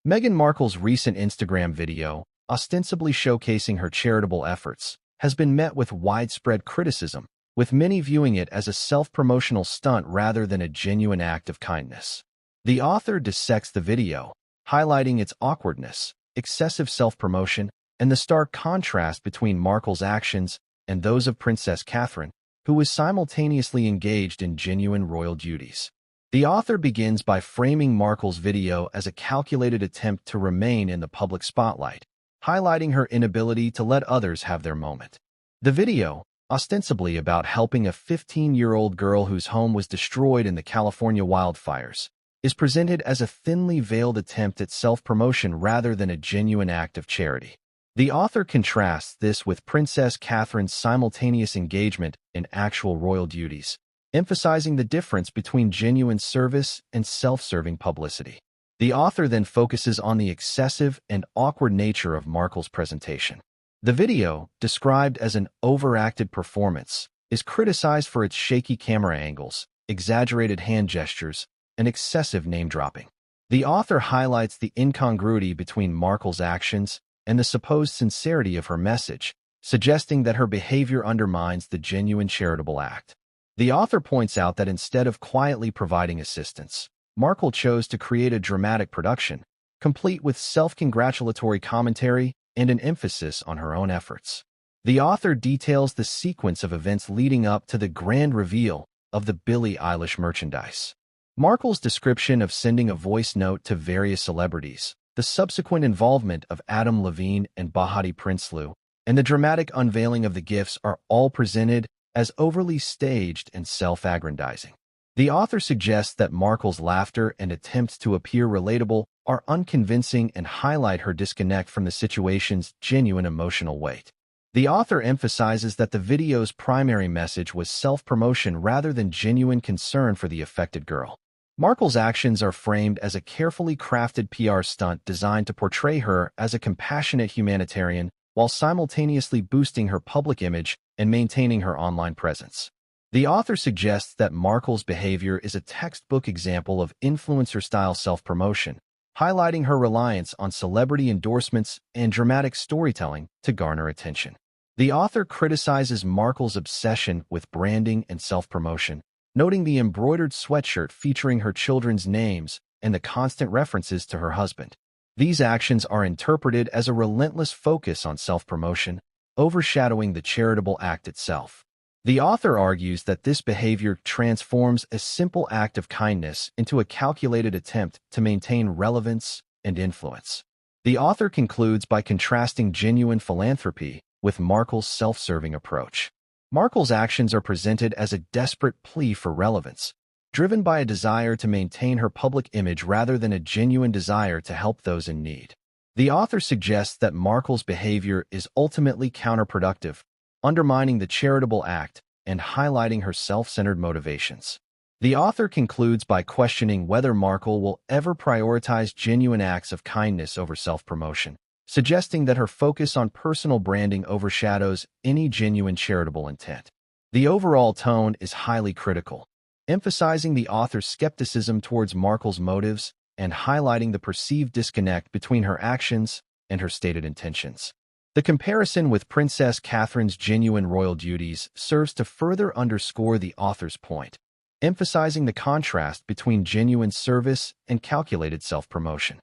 Meghan Markle's recent Instagram video, ostensibly showcasing her charitable efforts, has been met with widespread criticism, with many viewing it as a self-promotional stunt rather than a genuine act of kindness. The author dissects the video, highlighting its awkwardness, excessive self-promotion, and the stark contrast between Markle's actions and those of Princess Catherine, who was simultaneously engaged in genuine royal duties. The author begins by framing Markle's video as a calculated attempt to remain in the public spotlight, highlighting her inability to let others have their moment. The video, ostensibly about helping a 15-year-old girl whose home was destroyed in the California wildfires, is presented as a thinly veiled attempt at self-promotion rather than a genuine act of charity. The author contrasts this with Princess Catherine's simultaneous engagement in actual royal duties, emphasizing the difference between genuine service and self-serving publicity. The author then focuses on the excessive and awkward nature of Markle's presentation. The video, described as an overacted performance, is criticized for its shaky camera angles, exaggerated hand gestures, and excessive name-dropping. The author highlights the incongruity between Markle's actions and the supposed sincerity of her message, suggesting that her behavior undermines the genuine charitable act. The author points out that instead of quietly providing assistance, Markle chose to create a dramatic production, complete with self-congratulatory commentary and an emphasis on her own efforts. The author details the sequence of events leading up to the grand reveal of the Billie Eilish merchandise. Markle's description of sending a voice note to various celebrities, the subsequent involvement of Adam Levine and Bahati Prinsloo, and the dramatic unveiling of the gifts are all presented as overly staged and self-aggrandizing. The author suggests that Markle's laughter and attempts to appear relatable are unconvincing and highlight her disconnect from the situation's genuine emotional weight. The author emphasizes that the video's primary message was self-promotion rather than genuine concern for the affected girl. Markle's actions are framed as a carefully crafted PR stunt designed to portray her as a compassionate humanitarian while simultaneously boosting her public image and maintaining her online presence. The author suggests that Markle's behavior is a textbook example of influencer-style self-promotion, highlighting her reliance on celebrity endorsements and dramatic storytelling to garner attention. The author criticizes Markle's obsession with branding and self-promotion, noting the embroidered sweatshirt featuring her children's names and the constant references to her husband. These actions are interpreted as a relentless focus on self-promotion, overshadowing the charitable act itself. The author argues that this behavior transforms a simple act of kindness into a calculated attempt to maintain relevance and influence. The author concludes by contrasting genuine philanthropy with Markle's self-serving approach. Markle's actions are presented as a desperate plea for relevance, driven by a desire to maintain her public image rather than a genuine desire to help those in need. The author suggests that Markle's behavior is ultimately counterproductive, undermining the charitable act and highlighting her self-centered motivations. The author concludes by questioning whether Markle will ever prioritize genuine acts of kindness over self-promotion, suggesting that her focus on personal branding overshadows any genuine charitable intent. The overall tone is highly critical, emphasizing the author's skepticism towards Markle's motives and highlighting the perceived disconnect between her actions and her stated intentions. The comparison with Princess Catherine's genuine royal duties serves to further underscore the author's point, emphasizing the contrast between genuine service and calculated self-promotion.